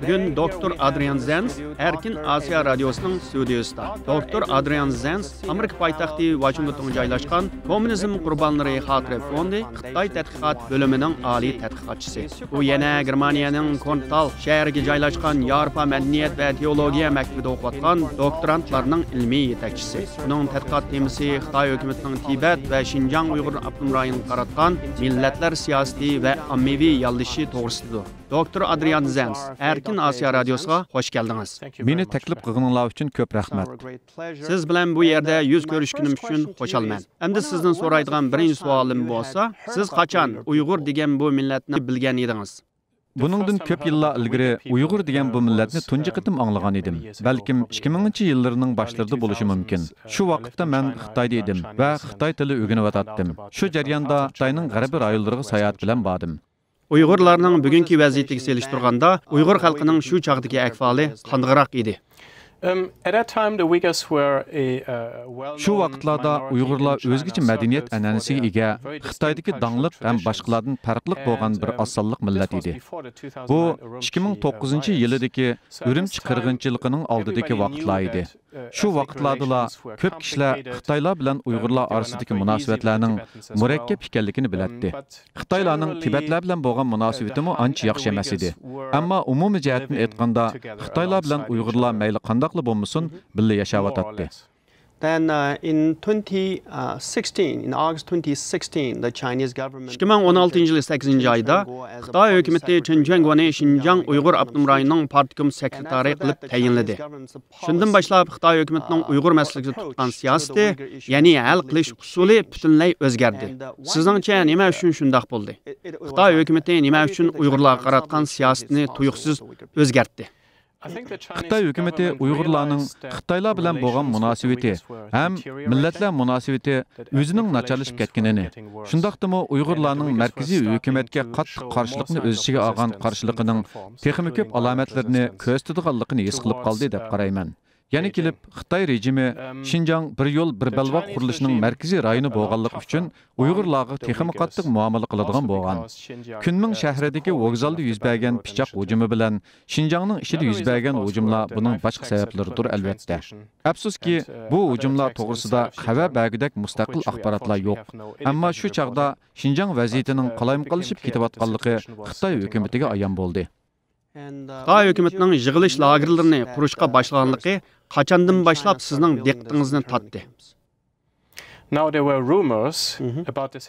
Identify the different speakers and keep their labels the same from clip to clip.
Speaker 1: Bugün Dr. Adrian Zenz Erkin Asiya Radyosu'nun stüdyosida. Dr. Adrian Zenz Amerika poytaxti Washingtonda joylashgan Kommunizm qurbonlari xotira fondi Xitoy tadqiqot bo'limining oliy tadqiqotchisi. U yana Germaniyaning Korntal shahriga joylashgan Yevropa madaniyat va teologiya maktabida o'qiyotgan doktorantlarning ilmiy yetakchisi. Uning tadqiqot temasi Xitoy hukumatining Tibet va Xinjiang Uyg'ur avtonom rayoniga qaratgan millatlar siyosati va ommaviy yoldishi to'g'risidir. Dr. Adrian Zenz Erkin Asiya Radyosu'na hoş geldiniz.
Speaker 2: Meni taklif qilganlar uchun ko'p rahmat.
Speaker 1: Siz bilan bu yerda yuz ko'rishganim uchun xushalman. Endi sizdan so'raydigan birinchi savolim bo'lsa, siz qachon Uyg'ur degan bu millatni bilgan edingiz?
Speaker 2: Buningdan ko'p yillar ilgari Uyg'ur degan bu millatni tunji qitim anglagan edim. Balkim 2000-yillarning boshlarida bo'lishi mumkin. Shu vaqtda men Xitoyda edim va Xitoy tili o'rganayotgandim. Shu jarayonda Xitoyning g'arbiy rayonlariga sayohat bilan bordim.
Speaker 1: Uyg'urlarning bugungi vaziyatiga selishtirganda Uyg'ur xalqining shu chog'dagi ahvoli qandoqroq edi?
Speaker 2: Shu vaqtlarda Uyg'urlar o'zgacha madaniyat an'anasiga ega, Xitoydagi dangliq ham boshqalardan farqli bo'lgan bir osonliq millat edi. Bu 2009-yildagi Urumchi qirg'inchiligining oldidagi vaqtlar edi. Shu vaqtlarda ko'p kishilar Xitoylar bilan Uyg'urlar orasidagi munosabatlarning murakkab ekanligini bilardi. Xitoylarning Tibetlar bilan bo'lgan munosabati ham ancha yaxshi emas edi. Ammo umumiy jihatdan aytganda Xitoylar bilan Uyg'urlar mayli qandaqli bo'lmasin, birga yashayotdi.
Speaker 1: Then in August 2016, the Chinese government 2016 8 ayda Xitoy hukumati Xinjiangni Xinjiang Uyg'ur avtonom rayonining partikum sekretari qilib tayinladi. Shundan boshlab Xitoy hukumatining Uyg'ur masalasiga tutgan siyosati, ya'ni hal qilish usuli butunlay o'zgardi. Sizningcha nima uchun shunday bo'ldi? Xitoy hukumati nima uchun Uyg'urlarga qaratgan siyosatni tuyuqsiz o'zgartdi?
Speaker 2: Xitoy hukumati Uyg'urlarning Xitoylar bilan bo'lgan munosabati ham millatlar munosabati o'zining nacharlashib ketganini, shundaqdimi Uyg'urlarning markaziy hukumatga qattiq qarshilikni o'z ichiga olgan qarshiligining texnik ko'p alomatlarini ko'rsatadiganligini his qilib qoldi deb qarayman. Yana kelib Xitoy rejimi Xinjiang bir yo'l bir balvoq qurilishining markaziy rayoni bo'lganligi uchun Uyg'urlarga texnik qattiq muomala qiladigan bo'lgan. Kunming shahridagi vokzalda yuz bergan pichoq hujumi bilan Xinjiangning ichida yuz bergan hujumlar buning boshqa sabablaridir albatta. Afsuski, bu hujumlar to'g'risida xabar bergudek mustaqil axborotlar yo'q. Ammo shu chaqda Xinjiang vaziyatining qalayimqalashib ketayotganligi Xitoy hukumatiga ayon bo'ldi.
Speaker 1: Xitoy hukumatining yig'ilish lagerlarini qurishga boshlaganligi qachondan boshlab sizning diqqatingizni tortdi?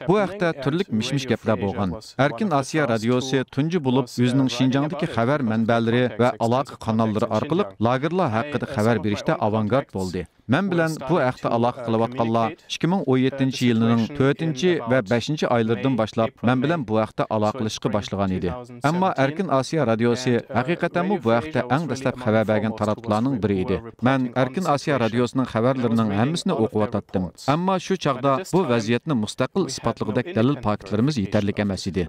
Speaker 2: Bu haqda turli mish-mish gaplar bo'lgan. Erkin Asiya Radyosi tunji bo'lib o'zining Xinjiangdagi xabar manbalari va aloqa kanallari orqali lagerlar haqida xabar berishda avangard bo'ldi. Men bilan bu haqda aloqa qilayotganlar 2017-yilning 4 va 5-oylardan boshlab men bilan bu haqda aloqalashishga boshlagan edi. Ammo Erkin Asiya Radyosi haqiqatan bu haqda eng dastlab xabar bergan taraflarning biri edi. Men Erkin Asiya Radyosining xabarlarining hammasini o'qiyotdim. Ammo shu chaqda bu vaziyatni mustaqil isbotligidek dalil faktlarimiz yetarli emas edi.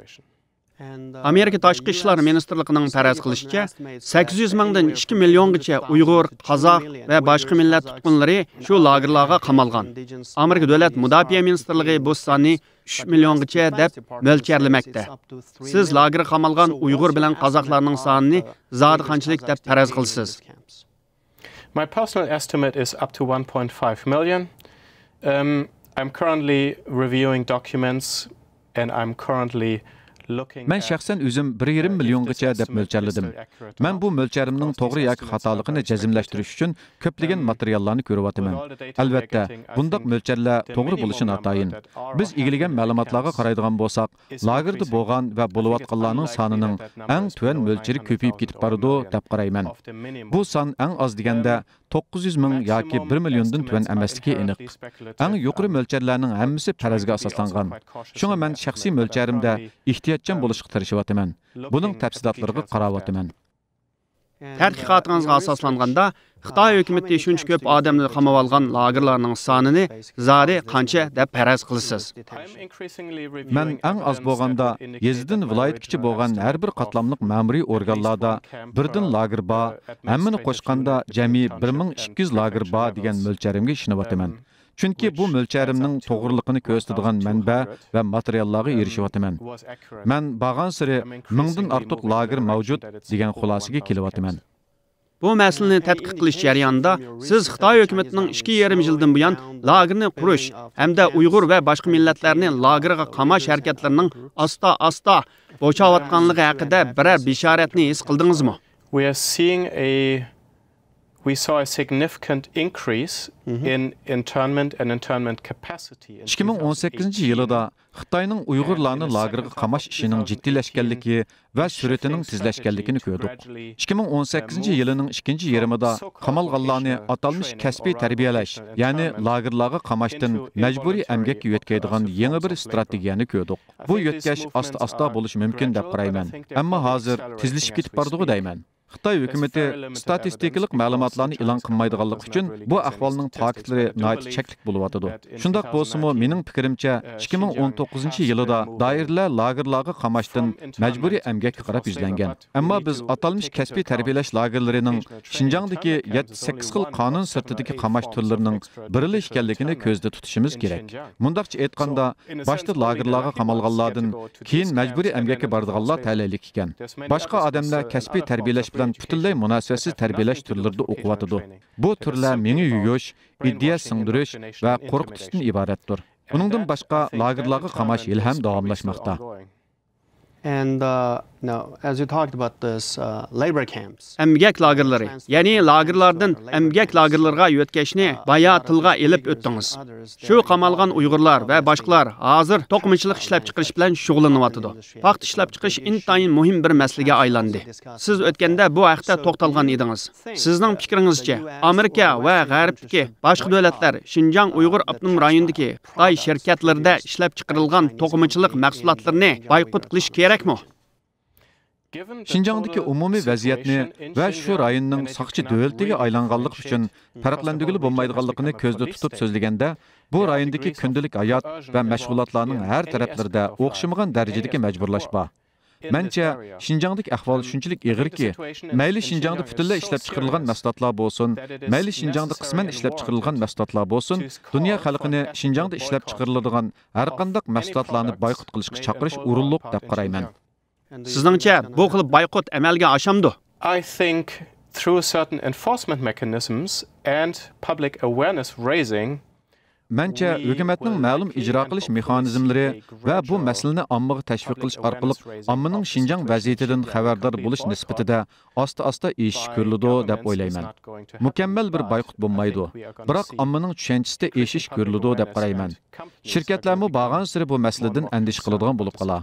Speaker 1: Amerika Tashqi ishlar ministrligining faraz qilishicha 800 mingdan 2 milliongacha Uyg'ur, Qozoq va boshqa millat tutqunlari shu lagerlarga qamalgan. Amerika davlat mudofaa ministrligi bu sonni 3 milliongacha deb mo'ljallamoqda. Siz lagerga qamalgan Uyg'ur bilan qozoqlarning sonini zodi qanchalik deb faraz qilsiz?
Speaker 3: My personal estimate is up to 1.5 million. I'm currently reviewing documents and I'm currently
Speaker 2: Men shaxsan o'zim 1,5 milliongacha deb mo'ljalladim. Men bu mo'ljarimning to'g'ri yoki xatoligini jazmlashtirish uchun ko'plagan materiallarni ko'ryapman. Albatta, bundaq mo'ljallar to'g'ri bo'lishi notayin. Biz egilagan ma'lumotlarga qaraydigan bo'lsak, lagerda bo'lgan va bo'layotganlarning sonining eng tuvan mo'ljali ko'payib ketib boradi deb qarayman. Bu son eng oz deganda 900 ming yoki 1 milliondan tuvan emasligi aniq. Eng yuqori mo'ljallarning hammasi farazga asoslangan. Shunga men shaxsiy mo'ljarimda ehtiyotchan bo'lishga tirishyapman. Buning tafsilotlariga qarayapman.
Speaker 1: Tadqiqotingizga asoslanganda Xitoy hukumati shuncha ko'p odamni qamab olgan lagerlarning sonini zodi qancha deb faraz qilasiz?
Speaker 2: Men eng oz bo'lganda Yezdin viloyatgacha bo'lgan har bir qatlamliq ma'muriy organlarda birdan lager bor, hammani qo'shganda jami 1200 lager bor degan mo'ljarimga ishonayapman. Chunki bu mo'lcharimning to'g'riliqini ko'rsatadigan manba va materiallarga erishyapman. Men bag'an siri mingdan ortiq lager mavjud degan xulosaga kelyapman.
Speaker 1: Bu masalani tadqiq qilish jarayonida siz Xitoy hukumatining 2,5 yildan buyon lagerni qurish hamda Uyg'ur va boshqa millatlarni lagerga qamash harakatlarining asta-asta bo'chayotganligi haqida biror bishoratni his qildingizmi?
Speaker 3: We saw a significant increase in internment and internment capacity.
Speaker 2: 2018-yilda Xitoyning Uyg'urlarni lagerga qamash ishining jiddiylashganligi va sur'atining tezlashganligini ko'rdik. 2018-yilning 2-yarmida qamalganlarni atalmış kasbiy tarbiyalash, ya'ni lagerlarga qamashdan majburiy emgakka yo'tkaydigan yangi bir strategiyani ko'rdik. Bu yo'tkash asta-asta bo'lishi mumkin deb qarayman, ammo hozir tezlashib ketib bordi deyman. Xitoy hukumati statistikalik ma'lumotlarni e'lon qilmaydiganligi uchun bu ahvolning ta'kidlari nihoyat cheklik bo'lyapti. Shundoq bo'lsa-mu, mening fikrimcha 2019-yilda doiralar lagerlarga qamashdan majburiy emgakka qarab yuzlangan. Ammo biz atalmış kasbiy tarbiyalash lagerlarining Xinjiangdagi 7-8 xil qonun sirtidagi qamash turlarining birli ekanligini ko'zda tutishimiz kerak. Mundaqcha aytganda, boshda lagerlarga qamalganlardan keyin majburiy emgakka boradiganlar ta'laylik ekan. Boshqa odamlar kasbiy tarbiyalash bilan butunlay munosabatsiz tarbiyalash turlarida o'qiyotdi. Bu turlar meni yuyish, iddia singdirish va qo'rqitishdan iboratdir. Buningdan boshqa lagerlarga qamash yil ham davomlashmoqda.
Speaker 4: And now, as you talked about this labor camps.
Speaker 1: Emgak lagerlari, ya'ni lagerlardan emgak lagerlarga yo'tkashni baya tilga elib o'tdingiz. Shu qamalgan Uyg'urlar va boshqalar hozir to'qimachilik ishlab chiqarish bilan shug'ullanyapti. Paxta ishlab chiqarish intayin muhim bir masalaga aylandi. Siz o'tganda bu haqda to'xtalgan edingiz. Sizning fikringizcha, Amerika va G'arbdagi boshqa davlatlar Xinjiang Uyg'ur avtonom rayonidagi Xitoy shirkatlarida ishlab chiqarilgan to'qimachilik mahsulotlarini boykot qilish kerakmi?
Speaker 2: Xinjiangdagi umumiy vaziyatni va shu rayonning soqchi davlatiga aylanganlik uchun farqlandigili bo'lmaydiganligini ko'zda tutib so'zlaganda, bu rayondagi kundalik hayot va mashg'ulotlarning har taraflarida o'xshamagan darajadagi majburlash bor. Mencha Xinjiangdagi ahvol shunchalik ig'irki, mayli Xinjiangda butunlay ishlab chiqarilgan mahsulotlar bo'lsin, mayli Xinjiangda qisman ishlab chiqarilgan mahsulotlar bo'lsin, dunyo xalqini Xinjiangda ishlab chiqariladigan har qanday mahsulotlarni boykot qilishga chaqirish o'rinliq deb qarayman.
Speaker 1: Sizningcha bu qilib boykot amalga oshamdi?
Speaker 3: I think through certain enforcement mechanisms and public awareness raising,
Speaker 2: Mencha hukumatning ma'lum ijro qilish mexanizmlari va bu masalani ommaga tashviq qilish orqali ommaning Xinjiang vaziyatidan xabardor bo'lish nisbatida asta-asta ish ko'riladi deb o'ylayman. Mukammal bir boykot bo'lmaydi, biroq ommaning tushanchisida eshish ko'riladi deb qarayman. Shirkatlarmi bag'an siri bu masaladan andish qiladigan bo'lib qolar.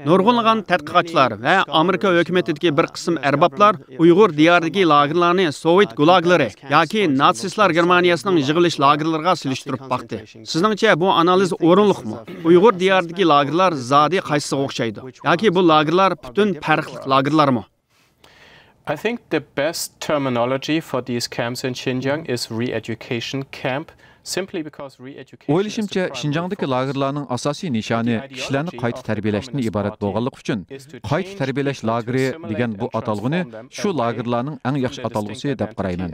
Speaker 1: Nurg'unlagan tadqiqotchilar va Amerika hukumatidagi bir qism arboblar Uyg'ur diyoridagi lagerlarni Sovet gulaglari yoki natsistlar Germaniyasining yig'ilish lagerlariga solishtirib baqdi. Sizningcha bu analiz o'rinliqmi? Uyg'ur diyoridagi lagerlar zodi qaysisiga o'xshaydi? Yoki bu lagerlar butun farqli lagerlarmi?
Speaker 3: I think the best terminology for these camps in Xinjiang is re-education camp.
Speaker 2: O'ylashimcha, Xinjiangdagi lagerlarning asosiy nishoni kishilarni qayta tarbiyalashdan iborat bo'lganligi uchun qayta tarbiyalash lageri degan bu atalg'ini shu lagerlarning eng yaxshi atalg'usi deb qarayman.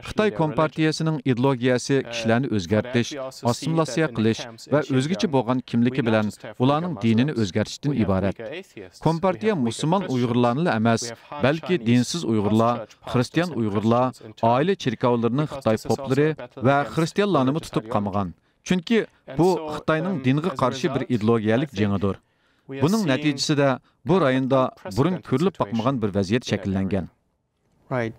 Speaker 2: Xitoy Kompartiyasining ideologiyasi kishilarni o'zgartirish, assimilyatsiya qilish va o'zgacha bo'lgan kimligi bilan ularning dinini o'zgartirishdan iborat. Kompartiya musulmon Uyg'urlarni emas, balki dinsiz Uyg'urlar, xristian Uyg'urlar, oila cherkovlarining Xitoy poplari va xristian larni tutib qamagan. Chunki bu Xitoyning dinga qarshi bir ideologiyalik jengidir. Buning natijasida bu rayonda burun ko'rilib boqmagan bir vaziyat shakllangan.
Speaker 4: Right.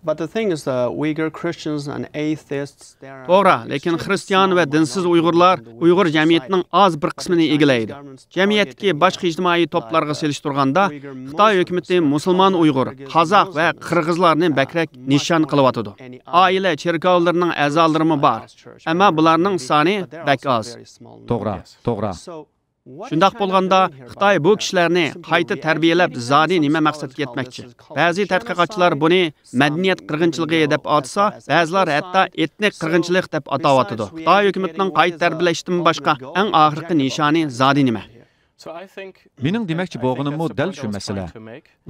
Speaker 4: But the thing is, the Uyghur Christians and atheists,
Speaker 1: To'g'ri, lekin xristian va dinsiz Uyg'urlar Uyg'ur jamiyatining oz bir qismini egallaydi. Jamiyatdagi boshqa ijtimoiy to'plarga selishtirganda Xitoy hukumati musulmon Uyg'ur, qozoq va qirg'izlarni bakrak nishon qilyotdi. Oila cherkovlarining a'zolarimi bor, ammo bularning soni bak oz.
Speaker 2: To'g'ri.
Speaker 1: Shundaq bo'lganda, Xitoy bu kishilarni qayta tarbiyalab, zodi nima maqsadga yetmoqchi? Ba'zi tadqiqotchilar buni madaniyat qirg'inchiligi deb atsa, ba'zilar hatto etnik qirg'inchilik deb atayotdi. Xitoy hukumatining qayta tarbiyalashdan boshqa eng oxirgi nishoni zodi nima?
Speaker 2: Mening demoqchi bo'lganim dal shu masala.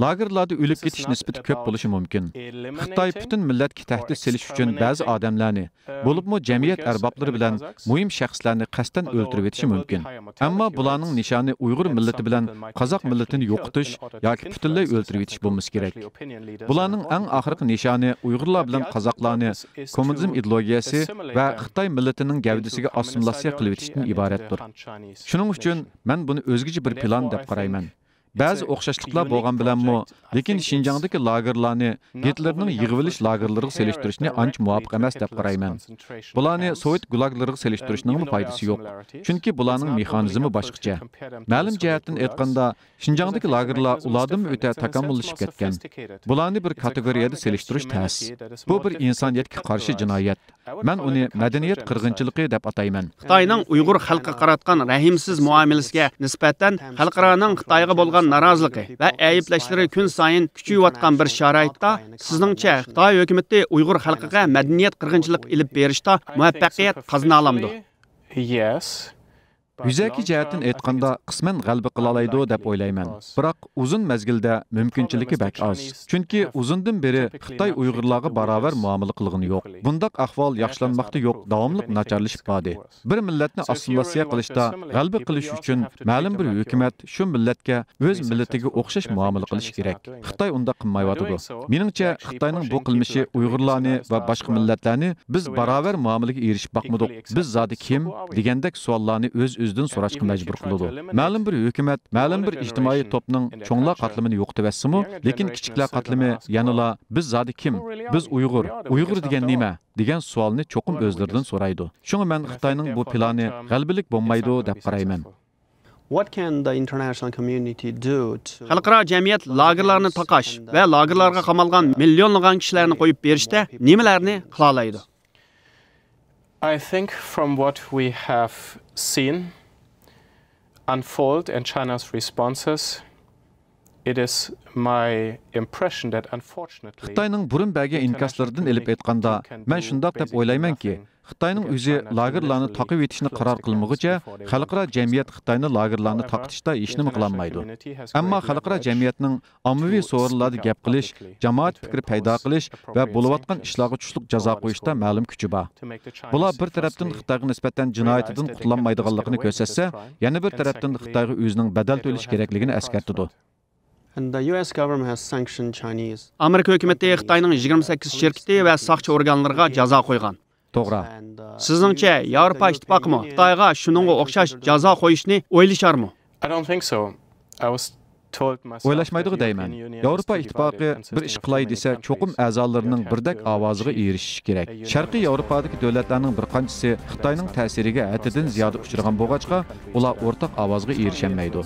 Speaker 2: Lagerlarda o'lib ketish nisbati ko'p bo'lishi mumkin. Xitoy butun millatga tahdid selish uchun ba'zi odamlarni, bo'libmi jamiyat arboblari bilan muhim shaxslarni qasddan o'ldirib etishi mumkin. Ammo bularning nishoni Uyg'ur millati bilan Qozoq millatini yo'qotish yoki butunlay o'ldirib etish bo'lmasi kerak. Bularning eng oxirgi nishoni Uyg'urlar bilan Qozoqlarni kommunizm ideologiyasi va Xitoy millatining gavdasiga assimilyatsiya qilib etishdan iboratdir. Shuning uchun men buni o'zgacha bir plan deb qarayman. Ba'zi o'xshashliklar bo'lgan bilanmi, lekin Xinjiangdagi lagerlarni Hitlerning yig'ilish lagerlariga selishtirishni ancha muvofiq emas deb qarayman. Bularni Sovet gulaglariga selishtirishning foydasi yo'q. Chunki bularning mexanizmi boshqacha. Ma'lum jihatdan aytganda, Xinjiangdagi lagerlar ulardan o'ta takomillashib ketgan. Bularni bir kategoriyada selishtirish tez. Bu bir insoniyatga qarshi jinoyat. Men uni madaniyat qirg'inchiligi deb atayman.
Speaker 1: Xitoyning Uyg'ur xalqiga qaratgan rahimsiz muomalasiga nisbatan xalqaroning Xitoyga bo'lgan narazılығы və ayıplaşları kun sayın küçüyotgan bir şəraitdə sizningcha Xitoy hökuməti Uyğur xalqiga mədəniyyət qırğınçılıq ilib berishdə muvaffaqiyat qazana alamdı?
Speaker 3: Yes.
Speaker 2: Yüzaki jihatdan aytganda qisman g'alaba qila oladi deb o'ylayman. Biroq uzun mezgilda mumkinchiligi bak oz. Chunki uzundan beri Xitoy Uyg'urlarga barobar muomala qilgani yo'q. Bundaq ahvol yaxshilanmoqda yo'q, davomli nacharlashib bordi. Bir millatni assimilyatsiya qilishda g'alaba qilish uchun ma'lum bir hukumat shu millatga o'z millatiga o'xshash muomala qilish kerak. Xitoy unda qilmayotdi. Meningcha Xitoyning bu qilmishi Uyg'urlarni va boshqa millatlarni biz barobar muomalaga erishib boqmadik. Biz zodi kim degandek savollarni o'zdan so'rashga majbur qiladi. Ma'lum bir hukumat, ma'lum bir ijtimoiy topning cho'nglar qatlamini yo'qotibasimi, lekin kichiklar qatlami yanala biz zodi kim? Biz Uyg'ur. Uyg'ur degan nima? degan savolni cho'qim o'zlaridan so'raydi. Shunga men Xitoyning bu plani g'albilik bo'lmaydi deb qarayman.
Speaker 4: What can the international community do to
Speaker 1: Xalqaro jamiyat lagerlarni taqash va lagerlarga qamalgan millionlagan kishilarni qo'yib berishda nimalarni qila oladi?
Speaker 3: I think from what we have seen unfold in China's responses, it is my impression that unfortunately
Speaker 2: Xitoyning burun bergan inkaslaridan elib aytganda, men shundoq deb o'ylaymanki, Xitoyning o'zi lagerlarni taqib etishni qaror qilmoqcha, xalqaro jamiyat Xitoyni lagerlarni taqitishda hech nima qilolmaydi. Ammo xalqaro jamiyatning ommaviy so'rinlarda gap qilish, jamoat fikri paydo qilish va bo'layotgan ishlarga tushliq jazo qo'yishda ma'lum kuchi bor. Bular bir tarafdan Xitoyga nisbatan jinoyatidan qutlanmaydiganligini ko'rsatsa, yana bir tarafdan Xitoyga o'zining badal to'lash kerakligini eskartadi.
Speaker 4: and the US government has sanctioned Chinese
Speaker 1: Amerika hökuməti Xitoyning 28 şirkəti və saqçı orqanlarına cəza qoyğan.
Speaker 2: To'g'ri.
Speaker 4: and
Speaker 1: Sizningcha Yevropa ittifoqimi Xitoyga shuningga o'xshash jazo qo'yishni o'ylasharmi?
Speaker 3: I don't think so. I was told myself
Speaker 2: O'ylashmaydigan deyman. Yevropa ittifoqi bir ish qilay desa, cho'qim a'zolarining birdak ovoziga erishishi kerak. Sharqiy Yevropadagi davlatlarning bir qanchasi Xitoyning ta'siriga haddidan ziyoda uchragan bo'lg'achqa, ular o'rtaq ovozga erisholmaydi.